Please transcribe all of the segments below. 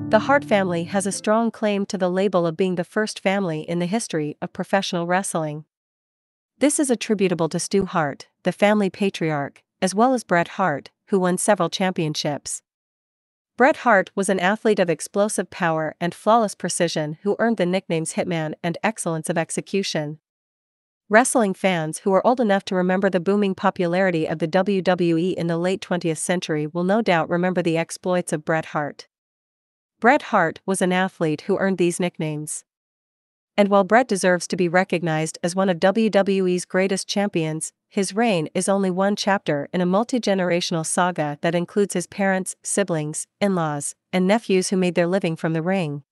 The Hart family has a strong claim to the label of being the first family in the history of professional wrestling. This is attributable to Stu Hart, the family patriarch, as well as Bret Hart, who won several championships. Bret Hart was an athlete of explosive power and flawless precision who earned the nicknames Hitman and Excellence of Execution. Wrestling fans who are old enough to remember the booming popularity of the WWE in the late 20th century will no doubt remember the exploits of Bret Hart. Bret Hart was an athlete who earned these nicknames. And while Bret deserves to be recognized as one of WWE's greatest champions, his reign is only one chapter in a multi-generational saga that includes his parents, siblings, in-laws, and nephews who made their living from the ring.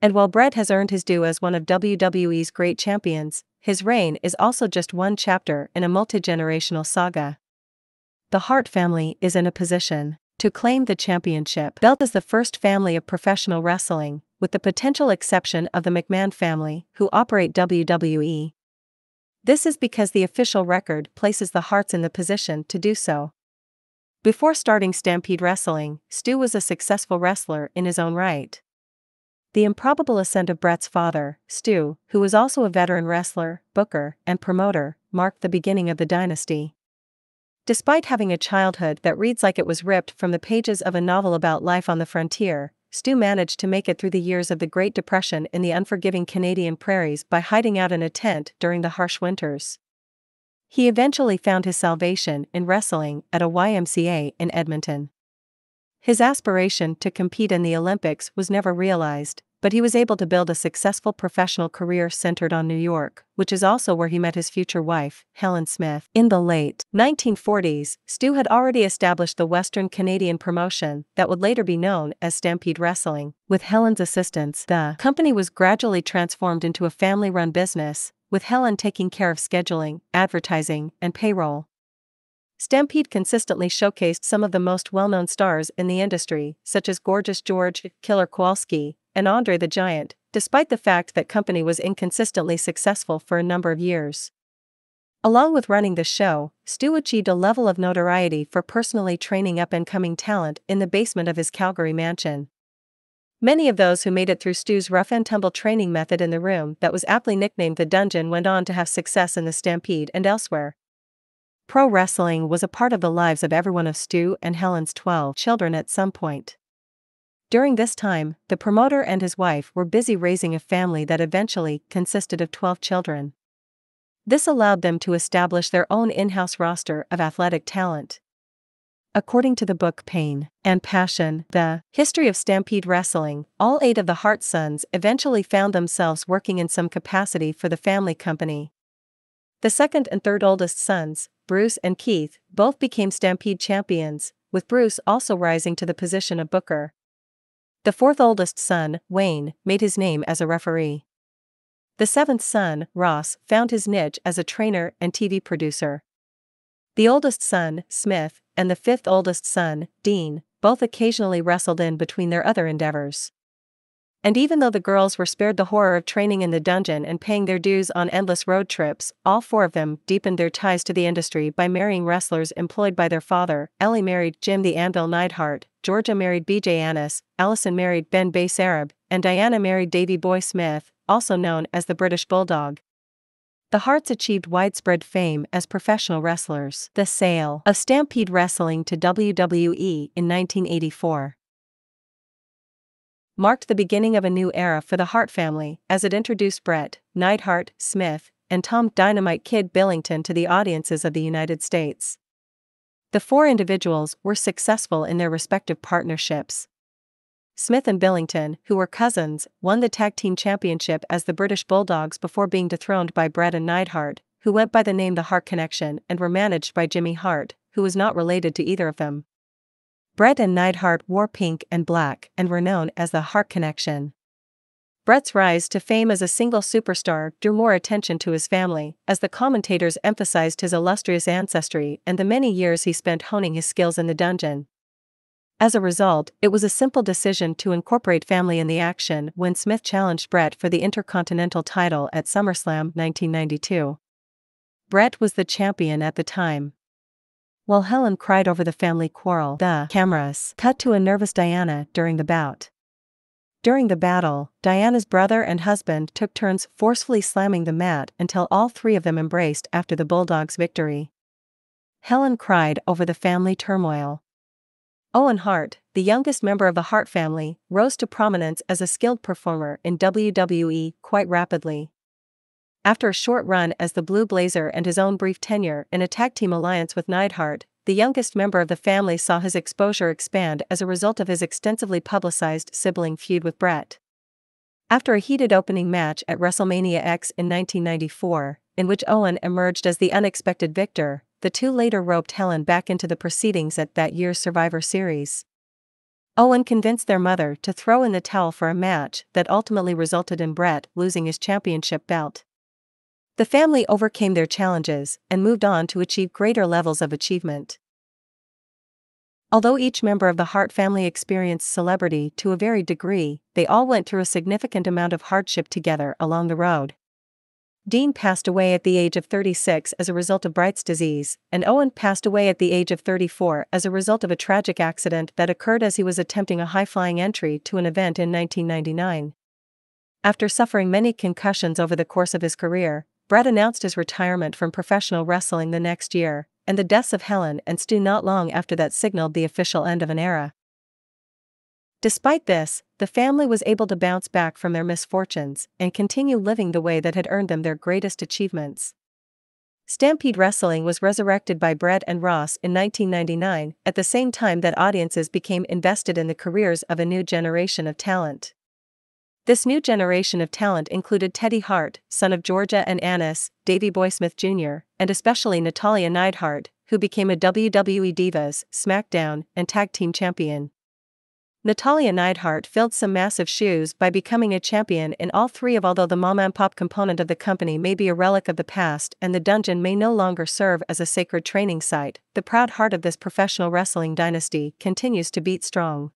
And while Bret has earned his due as one of WWE's great champions, his reign is also just one chapter in a multi-generational saga. The Hart family is in a position to claim the championship belt as the first family of professional wrestling, with the potential exception of the McMahon family, who operate WWE. This is because the official record places the Harts in the position to do so. Before starting Stampede Wrestling, Stu was a successful wrestler in his own right. The improbable ascent of Bret's father, Stu, who was also a veteran wrestler, booker, and promoter, marked the beginning of the dynasty. Despite having a childhood that reads like it was ripped from the pages of a novel about life on the frontier, Stu managed to make it through the years of the Great Depression in the unforgiving Canadian prairies by hiding out in a tent during the harsh winters. He eventually found his salvation in wrestling at a YMCA in Edmonton. His aspiration to compete in the Olympics was never realized, but he was able to build a successful professional career centered on New York, which is also where he met his future wife, Helen Smith. In the late 1940s, Stu had already established the Western Canadian promotion that would later be known as Stampede Wrestling. With Helen's assistance, the company was gradually transformed into a family-run business, with Helen taking care of scheduling, advertising, and payroll. Stampede consistently showcased some of the most well-known stars in the industry, such as Gorgeous George, Killer Kowalski, and Andre the Giant, despite the fact that company was inconsistently successful for a number of years. Along with running the show, Stu achieved a level of notoriety for personally training up-and-coming talent in the basement of his Calgary mansion. Many of those who made it through Stu's rough-and-tumble training method in the room that was aptly nicknamed the Dungeon went on to have success in the Stampede and elsewhere. Pro wrestling was a part of the lives of every one of Stu and Helen's 12 children at some point. During this time, the promoter and his wife were busy raising a family that eventually consisted of 12 children. This allowed them to establish their own in-house roster of athletic talent. According to the book Pain and Passion, The History of Stampede Wrestling, all 8 of the Hart sons eventually found themselves working in some capacity for the family company. The second and third oldest sons, Bruce and Keith, both became Stampede champions, with Bruce also rising to the position of booker. The fourth oldest son, Wayne, made his name as a referee. The seventh son, Ross, found his niche as a trainer and TV producer. The oldest son, Smith, and the fifth oldest son, Dean, both occasionally wrestled in between their other endeavors. And even though the girls were spared the horror of training in the dungeon and paying their dues on endless road trips, all 4 of them deepened their ties to the industry by marrying wrestlers employed by their father. Ellie married Jim the Anvil Neidhart, Georgia married BJ Annis, Allison married Ben Bass Arab, and Diana married Davy Boy Smith, also known as the British Bulldog. The Harts achieved widespread fame as professional wrestlers. The sale of Stampede Wrestling to WWE in 1984 marked the beginning of a new era for the Hart family, as it introduced Bret, Neidhart, Smith, and Tom "Dynamite Kid" Billington to the audiences of the United States. The 4 individuals were successful in their respective partnerships. Smith and Billington, who were cousins, won the tag team championship as the British Bulldogs before being dethroned by Bret and Neidhart, who went by the name The Hart Connection and were managed by Jimmy Hart, who was not related to either of them. Bret and Neidhart wore pink and black and were known as the Hart Connection. Bret's rise to fame as a single superstar drew more attention to his family, as the commentators emphasized his illustrious ancestry and the many years he spent honing his skills in the dungeon. As a result, it was a simple decision to incorporate family in the action when Smith challenged Bret for the Intercontinental title at SummerSlam 1992. Bret was the champion at the time. While Helen cried over the family quarrel, the cameras cut to a nervous Diana during the bout. During the battle, Diana's brother and husband took turns forcefully slamming the mat until all three of them embraced after the Bulldogs' victory. Helen cried over the family turmoil. Owen Hart, the youngest member of the Hart family, rose to prominence as a skilled performer in WWE quite rapidly. After a short run as the Blue Blazer and his own brief tenure in a tag team alliance with Neidhart, the youngest member of the family saw his exposure expand as a result of his extensively publicized sibling feud with Bret. After a heated opening match at WrestleMania X in 1994, in which Owen emerged as the unexpected victor, the two later roped Helen back into the proceedings at that year's Survivor Series. Owen convinced their mother to throw in the towel for a match that ultimately resulted in Bret losing his championship belt. The family overcame their challenges and moved on to achieve greater levels of achievement. Although each member of the Hart family experienced celebrity to a varied degree, they all went through a significant amount of hardship together along the road. Dean passed away at the age of 36 as a result of Bright's disease, and Owen passed away at the age of 34 as a result of a tragic accident that occurred as he was attempting a high-flying entry to an event in 1999. After suffering many concussions over the course of his career, Bret announced his retirement from professional wrestling the next year, and the deaths of Helen and Stu not long after that signaled the official end of an era. Despite this, the family was able to bounce back from their misfortunes and continue living the way that had earned them their greatest achievements. Stampede Wrestling was resurrected by Bret and Ross in 1999, at the same time that audiences became invested in the careers of a new generation of talent. This new generation of talent included Teddy Hart, son of Georgia and Annis, Davey Boy Smith Jr., and especially Natalya Neidhart, who became a WWE Divas, SmackDown, and Tag Team Champion. Natalya Neidhart filled some massive shoes by becoming a champion in all three of. Although the mom-and-pop component of the company may be a relic of the past and the dungeon may no longer serve as a sacred training site, the proud heart of this professional wrestling dynasty continues to beat strong.